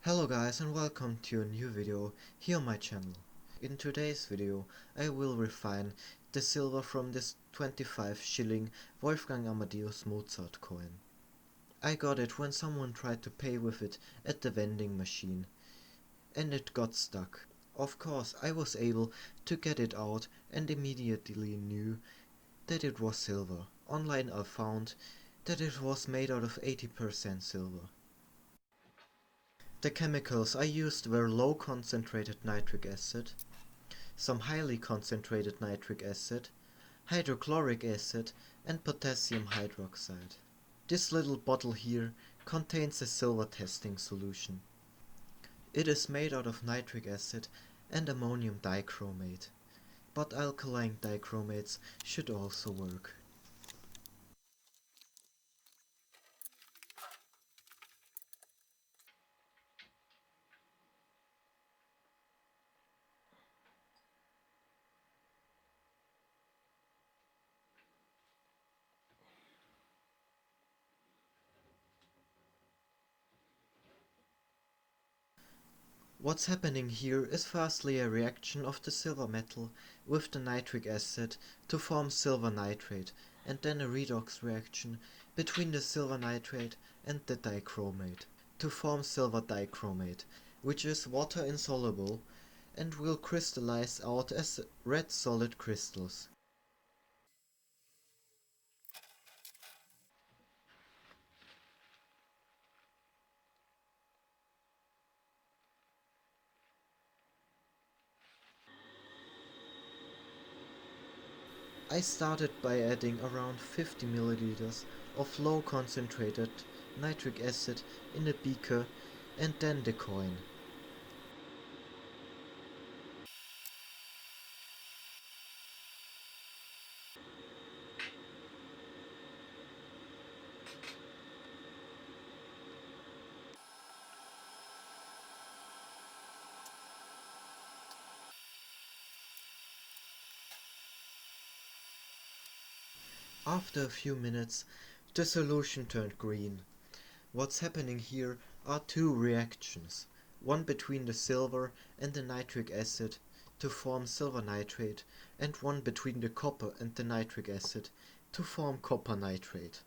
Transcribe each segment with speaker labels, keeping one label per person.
Speaker 1: Hello guys and welcome to a new video here on my channel. In today's video I will refine the silver from this 25 schilling Wolfgang Amadeus Mozart coin. I got it when someone tried to pay with it at the vending machine and it got stuck. Of course I was able to get it out and immediately knew that it was silver. Online I found that it was made out of 80% silver. The chemicals I used were low concentrated nitric acid, some highly concentrated nitric acid, hydrochloric acid and potassium hydroxide. This little bottle here contains a silver testing solution. It is made out of nitric acid and ammonium dichromate, but alkaline dichromates should also work. What's happening here is firstly a reaction of the silver metal with the nitric acid to form silver nitrate, and then a redox reaction between the silver nitrate and the dichromate to form silver dichromate, which is water insoluble and will crystallize out as red solid crystals. I started by adding around 50 milliliters of low concentrated nitric acid in a beaker and then the coin. After a few minutes, the solution turned green. What's happening here are two reactions, one between the silver and the nitric acid to form silver nitrate, and one between the copper and the nitric acid to form copper nitrate.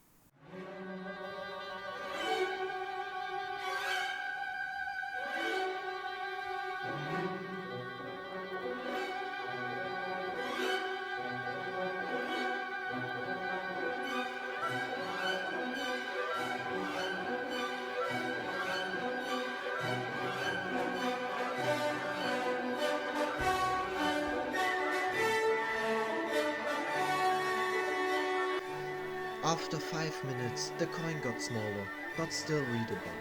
Speaker 1: After 5 minutes, the coin got smaller, but still readable.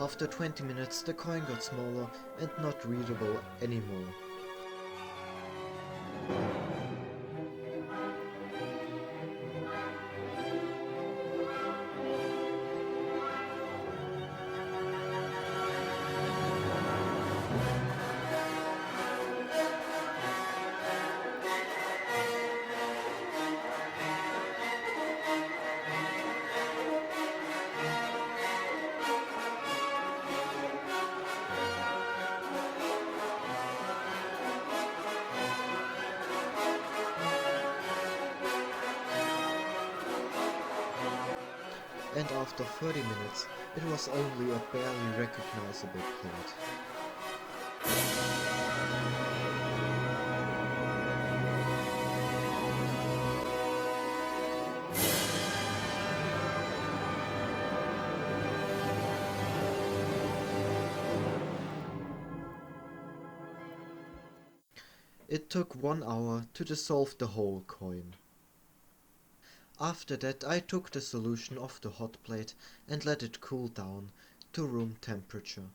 Speaker 1: After 20 minutes, the coin got smaller and not readable anymore. And after 30 minutes, it was only a barely recognizable plate. It took 1 hour to dissolve the whole coin. After that I took the solution off the hot plate and let it cool down to room temperature.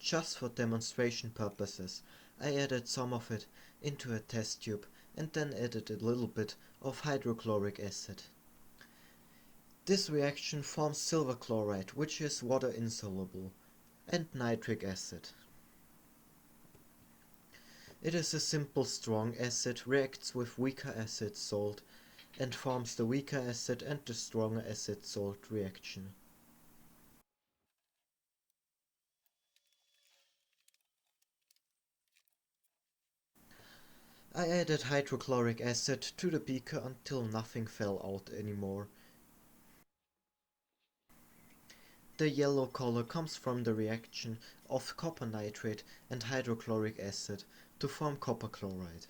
Speaker 1: Just for demonstration purposes, I added some of it into a test tube and then added a little bit of hydrochloric acid. This reaction forms silver chloride, which is water insoluble, and nitric acid. It is a simple strong acid, reacts with weaker acid salt, and forms the weaker acid and the stronger acid salt reaction. I added hydrochloric acid to the beaker until nothing fell out anymore. The yellow color comes from the reaction of copper nitrate and hydrochloric acid to form copper chloride.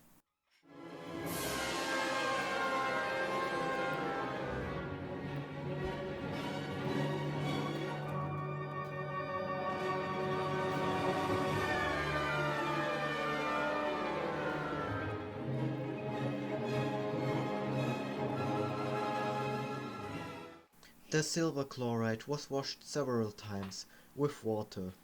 Speaker 1: The silver chloride was washed several times with water.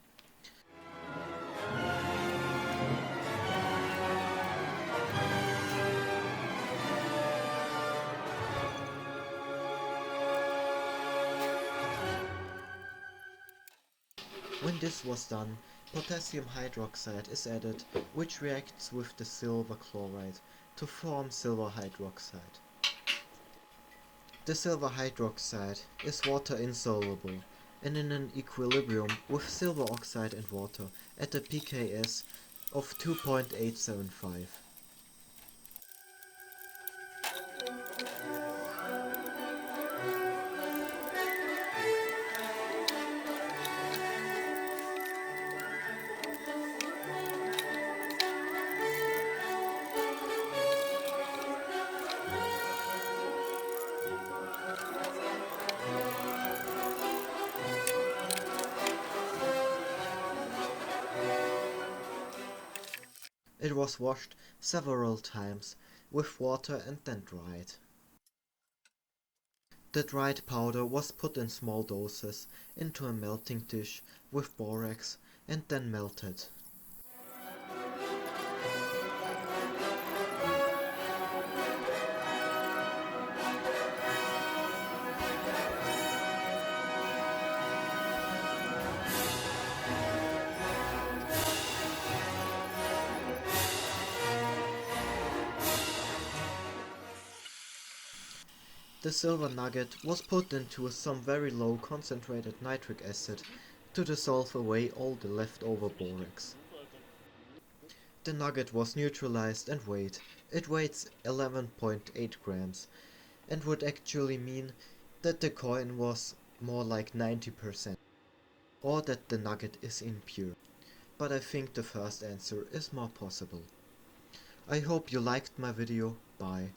Speaker 1: When this was done, potassium hydroxide is added, which reacts with the silver chloride to form silver hydroxide. The silver hydroxide is water insoluble and in an equilibrium with silver oxide and water at a pKs of 2.875. It was washed several times with water and then dried. The dried powder was put in small doses into a melting dish with borax and then melted. The silver nugget was put into some very low concentrated nitric acid to dissolve away all the leftover borax. The nugget was neutralized and weighed. It weighs 11.8 grams and would actually mean that the coin was more like 90%, or that the nugget is impure. But I think the first answer is more possible. I hope you liked my video. Bye.